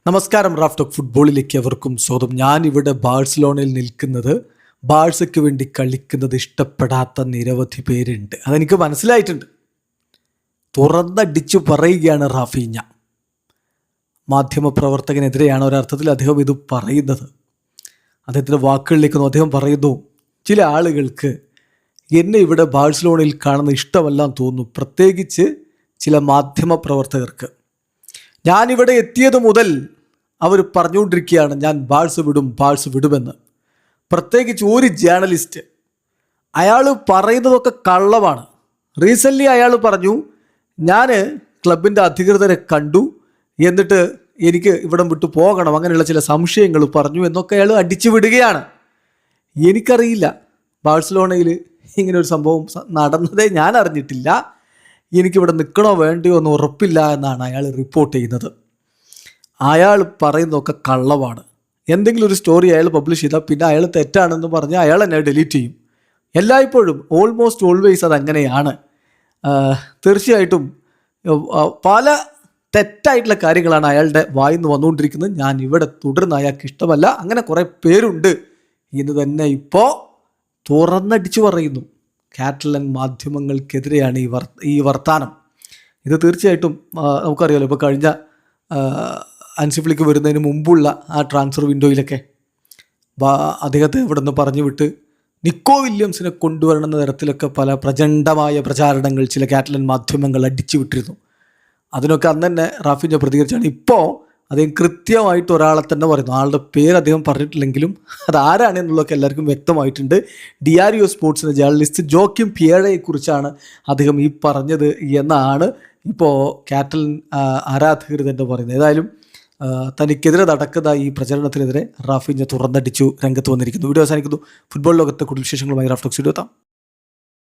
നമസ്കാരം. Raf talk ഫുട്ബോളിലേക്ക് അവർക്കും സ്വാഗതം. ഞാനിവിടെ ബാഴ്സലോണയിൽ നിൽക്കുന്നത് ബാഴ്സയ്ക്ക് വേണ്ടി കളിക്കുന്നത് ഇഷ്ടപ്പെടാത്ത നിരവധി പേരുണ്ട്. അതെനിക്ക് മനസ്സിലായിട്ടുണ്ട്. തുറന്നടിച്ചു പറയുകയാണ് റാഫീഞ്ഞ. മാധ്യമപ്രവർത്തകനെതിരെയാണ് ഒരർത്ഥത്തിൽ അദ്ദേഹം ഇത് പറയുന്നത്. അദ്ദേഹത്തിൻ്റെ വാക്കുകളിലേക്ക് അദ്ദേഹം പറയുന്നു, ചില ആളുകൾക്ക് എന്നെ ഇവിടെ ബാഴ്സലോണയിൽ കാണുന്ന ഇഷ്ടമല്ലാന്ന് തോന്നുന്നു, പ്രത്യേകിച്ച് ചില മാധ്യമപ്രവർത്തകർക്ക്. ഞാനിവിടെ എത്തിയത് മുതൽ അവർ പറഞ്ഞുകൊണ്ടിരിക്കുകയാണ് ഞാൻ ബാഴ്സ വിടുമെന്ന്. പ്രത്യേകിച്ച് ഒരു ജേർണലിസ്റ്റ്, അയാൾ പറയുന്നതൊക്കെ കള്ളമാണ്. റീസെൻ്റ്ലി അയാൾ പറഞ്ഞു, ഞാൻ ക്ലബിൻ്റെ അധികൃതരെ കണ്ടു, എന്നിട്ട് എനിക്ക് ഇവിടം വിട്ടു പോകണം, അങ്ങനെയുള്ള ചില സംശയങ്ങൾ പറഞ്ഞു എന്നൊക്കെ അയാൾ അടിച്ചു വിടുകയാണ്. എനിക്കറിയില്ല, ബാഴ്സലോണയിൽ ഇങ്ങനെ ഒരു സംഭവം നടന്നതേ ഞാൻ അറിഞ്ഞിട്ടില്ല. എനിക്കിവിടെ നിൽക്കണോ വേണ്ടയോ എന്ന് ഉറപ്പില്ല എന്നാണ് അയാൾ റിപ്പോർട്ട് ചെയ്യുന്നത്. അയാൾ പറയുന്നതൊക്കെ കള്ളമാണ്. എന്തെങ്കിലും ഒരു സ്റ്റോറി അയാൾ പബ്ലിഷ് ചെയ്താൽ പിന്നെ അയാൾ തെറ്റാണെന്ന് പറഞ്ഞ് അയാൾ എന്നെ ഡിലീറ്റ് ചെയ്യും. എല്ലായ്പ്പോഴും ഓൾമോസ്റ്റ് ഓൾവേസ് അതങ്ങനെയാണ്. തീർച്ചയായിട്ടും പല തെറ്റായിട്ടുള്ള കാര്യങ്ങളാണ് അയാളുടെ വായിന്ന് വന്നുകൊണ്ടിരിക്കുന്നത്. ഞാൻ ഇവിടെ തുടരുന്ന അയാൾക്ക് ഇഷ്ടമല്ല, അങ്ങനെ കുറേ പേരുണ്ട് എന്ന് തന്നെ ഇപ്പോൾ തുറന്നടിച്ചു പറയുന്നു. കാറ്റലൻ മാധ്യമങ്ങൾക്കെതിരെയാണ് ഈ വർത്താനം. ഇത് തീർച്ചയായിട്ടും നമുക്കറിയാമല്ലോ, ഇപ്പോൾ കഴിഞ്ഞ ഹൻസി ഫ്ലിക്ക് വരുന്നതിന് മുമ്പുള്ള ആ ട്രാൻസ്ഫർ വിൻഡോയിലൊക്കെ അദ്ദേഹത്തെ ഇവിടെ നിന്ന് പറഞ്ഞു വിട്ട് നിക്കോ വില്യംസിനെ കൊണ്ടുവരണമെന്ന തരത്തിലൊക്കെ പല പ്രചണ്ഡമായ പ്രചാരണങ്ങൾ ചില കാറ്റലൻ മാധ്യമങ്ങൾ അടിച്ചു വിട്ടിരുന്നു. അതിനൊക്കെ അന്ന് തന്നെ റാഫീഞ്ഞ പ്രതികരിച്ചാണ്. ഇപ്പോൾ അദ്ദേഹം കൃത്യമായിട്ട് ഒരാളെ തന്നെ പറയുന്നു. ആളുടെ പേര് അദ്ദേഹം പറഞ്ഞിട്ടില്ലെങ്കിലും അതാരാണ് എന്നുള്ളതൊക്കെ എല്ലാവർക്കും വ്യക്തമായിട്ടുണ്ട്. ഡിയാരിയോ സ്പോർട്സിൻ്റെ ജേർണലിസ്റ്റ് ജോക്കിം പിയേറയെക്കുറിച്ചാണ് അദ്ദേഹം ഈ പറഞ്ഞത് എന്നാണ് ഇപ്പോൾ കാറ്റലൻ ആരാധകർ തന്നെ പറയുന്നത്. ഏതായാലും തനിക്കെതിരെ നടക്കുന്ന ഈ പ്രചരണത്തിനെതിരെ റാഫീഞ്ഞ തുറന്നടിച്ചു രംഗത്ത് വന്നിരിക്കുന്നു. വീഡിയോ അവസാനിക്കുന്നു. ഫുട്ബോൾ ലോകത്തെ കൂടുതൽ വിശേഷങ്ങളുമായി റാഫ് ടോക്സ് വീഡിയോ എത്താം.